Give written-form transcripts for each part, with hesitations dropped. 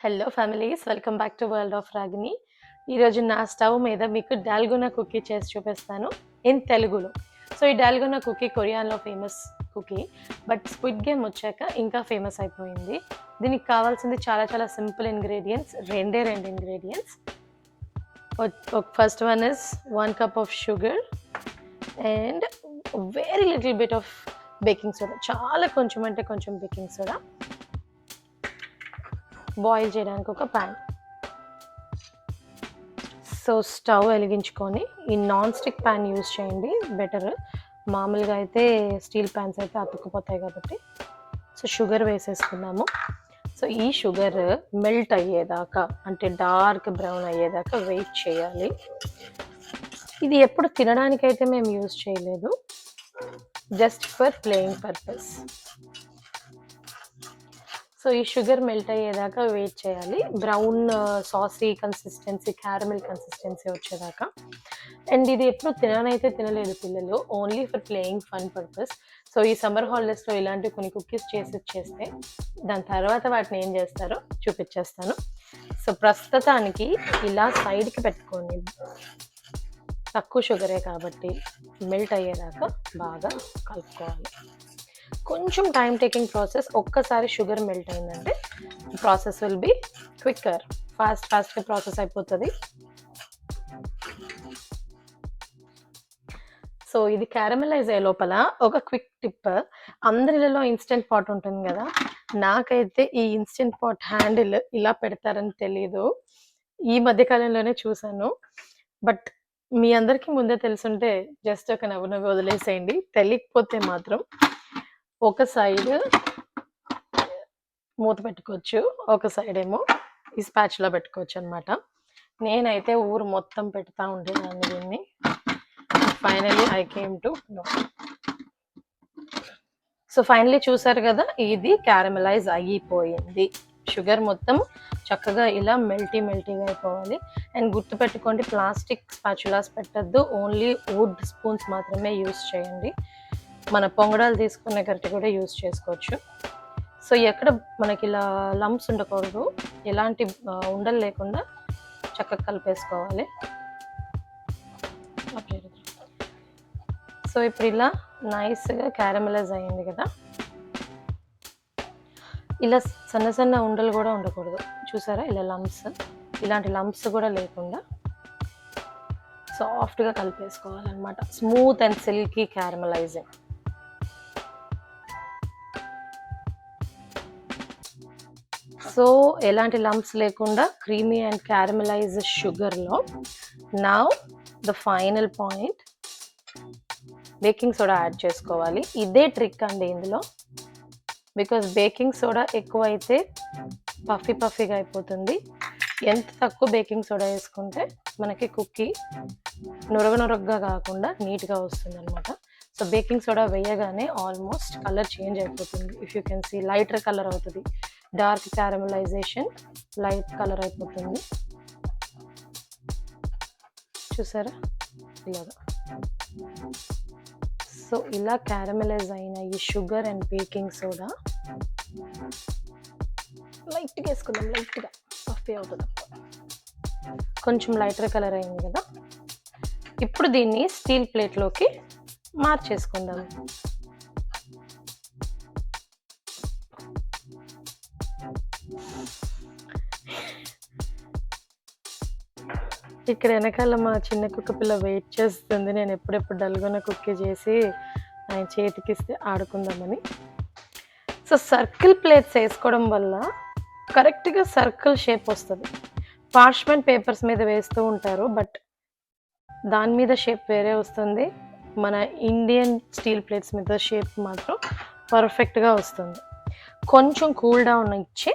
Hello families, welcome back to world of Ragini. ఈరోజు నా stove మీద మీకు డాల్గోనా కుకీ చేసి చూపిస్తాను ఇన్ తెలుగులో. సో ఈ డాల్గోనా కుకీ కొరియాలో famous cookie, but squid game వచ్చాక ఇంకా ఫేమస్ అయిపోయింది. దీనికి కావాల్సింది చాలా చాలా సింపుల్ ఇంగ్రీడియంట్స్, రెండే ingredients. First one is 1 cup of sugar and very little bit of baking soda, చాలా కొంచెం అంటే కొంచెం బేకింగ్ సోడా. బాయిల్ చేయడానికి ఒక ప్యాన్. సో స్టవ్ వెలిగించుకొని ఈ నాన్ స్టిక్ ప్యాన్ యూజ్ చేయండి బెటర్. మామూలుగా అయితే స్టీల్ ప్యాన్స్ అయితే అతుక్కుపోతాయి కాబట్టి. సో షుగర్ వేసేసుకున్నాము. సో ఈ షుగర్ మెల్ట్ అయ్యేదాకా, అంటే డార్క్ బ్రౌన్ అయ్యేదాకా వెయిట్ చేయాలి. ఇది ఎప్పుడు తినడానికైతే మేము యూజ్ చేయలేదు, just for playing purpose. So ఈ షుగర్ మెల్ట్ అయ్యేదాకా వెయిట్ చేయాలి, brown sassy consistency, caramel consistency వచ్చేదాకా. అండ్ ఇది ఎప్పుడు తిననైతే తినలేదు పిల్లలు, only for playing fun purpose. So ఈ సమ్మర్ హాలిడేస్లో ఇలాంటి కొన్ని కుకీస్ చేసి ఇచ్చేస్తే దాని తర్వాత వాటిని ఏం చేస్తారో చూపించేస్తాను. సో ప్రస్తుతానికి ఇలా సైడ్కి పెట్టుకొని, తక్కువ షుగరే కాబట్టి మెల్ట్ అయ్యేదాకా బాగా కలుపుకోవాలి. కొంచెం టైం టేకింగ్ ప్రాసెస్. ఒక్కసారి షుగర్ మెల్ట్ అయిందంటే ప్రాసెస్ విల్ బి క్విక్కర్, ఫాస్ట్గా ప్రాసెస్ అయిపోతుంది. సో ఇది క్యారమలైజ్ అయ్యే లోపల ఒక క్విక్ టిప్. అందరిలో ఇన్స్టెంట్ పాట్ ఉంటుంది కదా, నాకైతే ఈ ఇన్స్టెంట్ పాట్ హ్యాండిల్ ఇలా పెడతారని తెలీదు, ఈ మధ్యకాలంలోనే చూసాను. బట్ మీ అందరికీ ముందే తెలుసుంటే జస్ట్ ఒక నవ్వు వదిలేసేయండి. తెలియకపోతే మాత్రం ఒక సైడ్ మూత పెట్టుకోవచ్చు, ఒక సైడ్ ఏమో ఈ స్పాచ్లో పెట్టుకోవచ్చు అనమాట. నేనైతే ఊరు మొత్తం పెడతా ఉండేదాన్ని దీన్ని. Finally I came to know. So finally చూసారు కదా, ఇది క్యారమలైజ్ అయిపోయింది. షుగర్ మొత్తం చక్కగా ఇలా మెల్టీగా అయిపోవాలి. అండ్ గుర్తుపెట్టుకోండి, ప్లాస్టిక్ స్పాచులాస్ పెట్టద్దు, ఓన్లీ వుడ్ స్పూన్స్ మాత్రమే యూస్ చేయండి. మన పొంగడాలు తీసుకునే గరిటె కూడా యూజ్ చేసుకోవచ్చు. సో ఎక్కడ మనకి ఇలా లంప్స్ ఉండకూడదు, ఎలాంటి ఉండలు లేకుండా చక్కగా కలిపేసుకోవాలి. సో ఇప్పుడు ఇలా నైస్గా క్యారమలైజ్ అయ్యింది కదా, ఇలా సన్న ఉండలు కూడా ఉండకూడదు. చూసారా, ఇలా లంప్స్, ఇలాంటి లంప్స్ కూడా లేకుండా సాఫ్ట్గా కలిపేసుకోవాలన్నమాట. Smooth and silky caramelising. So ఎలాంటి లంప్స్ లేకుండా క్రీమీ అండ్ క్యారమలైజ్ షుగర్లో. Now the final point, baking soda add చేసుకోవాలి. ఇదే ట్రిక్ అండి ఇందులో, బికాజ్ బేకింగ్ సోడా ఎక్కువ అయితే పఫీగా అయిపోతుంది. ఎంత తక్కువ బేకింగ్ సోడా వేసుకుంటే మనకి కుకీ నొరగగా కాకుండా నీట్గా వస్తుంది అనమాట. సో బేకింగ్ సోడా వేయగానే ఆల్మోస్ట్ కలర్ చేంజ్ అయిపోతుంది. If you can see, lighter colour అవుతుంది. డార్క్ క్యారమలైజేషన్ లైట్ కలర్ అయిపోతుంది. చూసారా ఇలాగా. సో ఇలా క్యారమలైజ్ అయిన ఈ షుగర్ అండ్ బేకింగ్ సోడా లైట్గా వేసుకుందాం, లైట్గా పఫీ అవుతుంది. కొంచెం లైటర్ కలర్ అయింది కదా, ఇప్పుడు దీన్ని స్టీల్ ప్లేట్లోకి మార్చేసుకుందాం. ఇక్కడ వెనకాల మా చిన్న కుక్క పిల్ల వెయిట్ చేస్తుంది, నేను ఎప్పుడెప్పుడు డాల్గోనా కుకీ చేసి ఆయన చేతికిస్తే ఆడుకుందామని. సో సర్కిల్ ప్లేట్స్ వేసుకోవడం వల్ల కరెక్ట్గా సర్కిల్ షేప్ వస్తుంది. పార్చ్మెంట్ పేపర్స్ మీద వేస్తూ ఉంటారు, బట్ దాని మీద షేప్ వేరే వస్తుంది. మన ఇండియన్ స్టీల్ ప్లేట్స్ మీద షేప్ మాత్రం పర్ఫెక్ట్గా వస్తుంది. కొంచెం కూల్ డౌన్ ఇచ్చి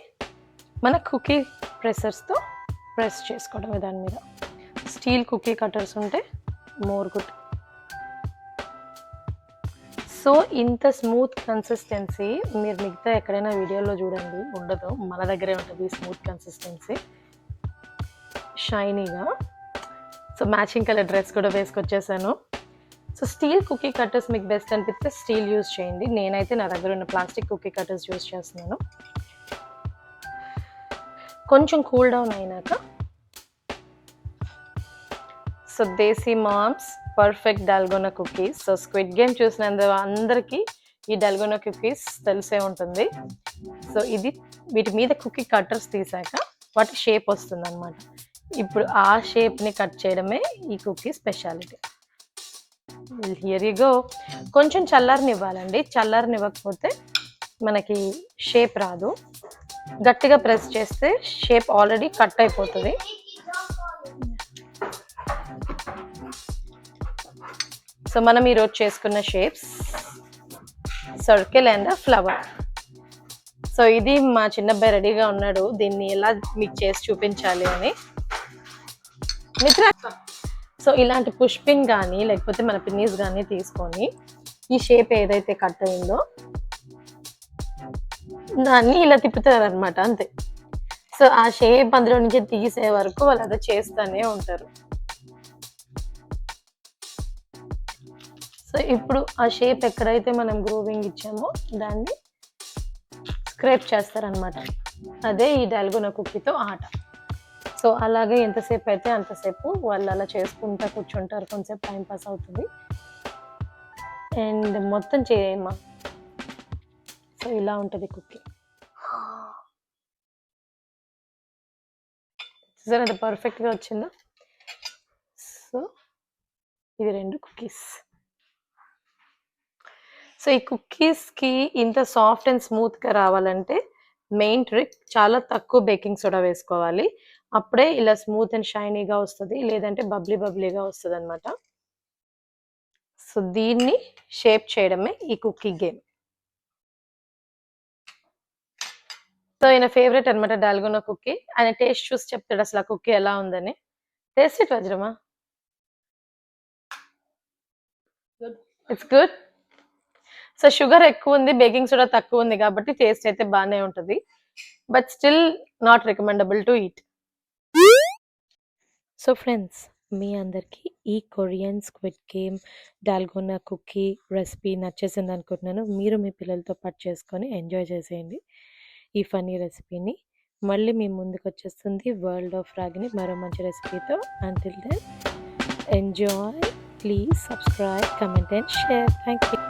మన కుకీ ప్రెసర్స్తో ప్రెస్ చేసుకోవడమే దాని మీద. స్టీల్ కుకీ కట్టర్స్ ఉంటే మోర్ గుడ్. సో ఇంత స్మూత్ కన్సిస్టెన్సీ మీరు మిగతా ఎక్కడైనా వీడియోలో చూడండి, ఉండదు. మన దగ్గరే ఉంటుంది స్మూత్ కన్సిస్టెన్సీ, షైనీగా. సో మ్యాచింగ్ కలర్ డ్రెస్ కూడా వేసుకొచ్చేసాను. సో స్టీల్ కుకీ కట్టర్స్ మీకు బెస్ట్ అనిపిస్తే స్టీల్ యూజ్ చేయండి. నేనైతే నా దగ్గర ఉన్న ప్లాస్టిక్ కుకీ కట్టర్స్ యూజ్ చేస్తున్నాను. కొంచెం కూల్ డౌన్ అయినాక so desi moms perfect dalgona cookies. So squid game చూసినందు అందరికీ ఈ డాల్గోనా కుకీస్ తెలిసే ఉంటుంది. సో ఇది వీటి మీద కుకీ కట్టర్స్ తీసాక వాటి షేప్ వస్తుంది అనమాట. ఇప్పుడు ఆ షేప్ని కట్ చేయడమే ఈ cookie speciality. Here you go. కొంచెం చల్లారనివ్వాలండి, చల్లారనివ్వకపోతే మనకి షేప్ రాదు. గట్టిగా ప్రెస్ చేస్తే షేప్ ఆల్రెడీ కట్ అయిపోతుంది. సో మనం ఈరోజు చేసుకున్న shapes circle and flower. So ఇది మా చిన్నబ్బాయి రెడీగా ఉన్నాడు దీన్ని ఎలా మీకు చేసి చూపించాలి అని. మిత్ర, సో ఇలాంటి పుష్ పిన్ కానీ లేకపోతే మన పిన్నీస్ కానీ తీసుకొని ఈ షేప్ ఏదైతే కట్ అయిందో దాన్ని ఇలా తిప్పుతారనమాట, అంతే. సో ఆ షేప్ అందులో నుంచి తీసే వరకు వాళ్ళు అదే చేస్తూనే ఉంటారు. సో ఇప్పుడు ఆ షేప్ ఎక్కడైతే మనం గ్రూవింగ్ ఇచ్చామో దాన్ని స్క్రేప్ చేస్తారనమాట. అదే ఈ డాల్గోనా కుకీతో ఆట. సో అలాగే ఎంతసేపు అయితే అంతసేపు వాళ్ళు అలా చేసుకుంటా కూర్చుంటారు, కొంచెంసేపు టైం పాస్ అవుతుంది. అండ్ మొత్తం చేయమ్మా. సో ఇలా ఉంటుంది కుకీ. సరే, అది పర్ఫెక్ట్గా వచ్చిందా? సో ఇది 2 కుకీస్. సో ఈ కుకీస్కి ఇంత సాఫ్ట్ అండ్ స్మూత్గా రావాలంటే మెయిన్ ట్రిక్ చాలా తక్కువ బేకింగ్ సోడా వేసుకోవాలి. అప్పుడే ఇలా స్మూత్ అండ్ షైనీగా వస్తుంది, లేదంటే బబ్లీగా వస్తుంది అనమాట. సో దీన్ని షేప్ చేయడమే ఈ కుకీ గేమ్. సో ఆయన ఫేవరెట్ అనమాట డాల్గోనా కుకీ. ఆయన టేస్ట్ చూసి చెప్తాడు అసలు ఆ కుకీ ఎలా ఉందని. టేస్ట్ ఇట్ వజ్రమా. It's good. సో షుగర్ ఎక్కువ ఉంది, బేకింగ్ సోడా తక్కువ ఉంది కాబట్టి టేస్ట్ అయితే బాగానే ఉంటుంది. But still not recommendable to eat. So friends, మీ అందరికీ ఈ Korean squid game dalgona cookie recipe నచ్చేసింది అనుకుంటున్నాను. మీరు మీ పిల్లలతో పాటు చేసుకొని ఎంజాయ్ చేసేయండి ఈ ఫన్నీ రెసిపీని. మళ్ళీ మీ ముందుకు వచ్చేస్తుంది వరల్డ్ ఆఫ్ రాగిని మరో మంచి రెసిపీతో. Until then enjoy. Please subscribe, comment and share. Thank you.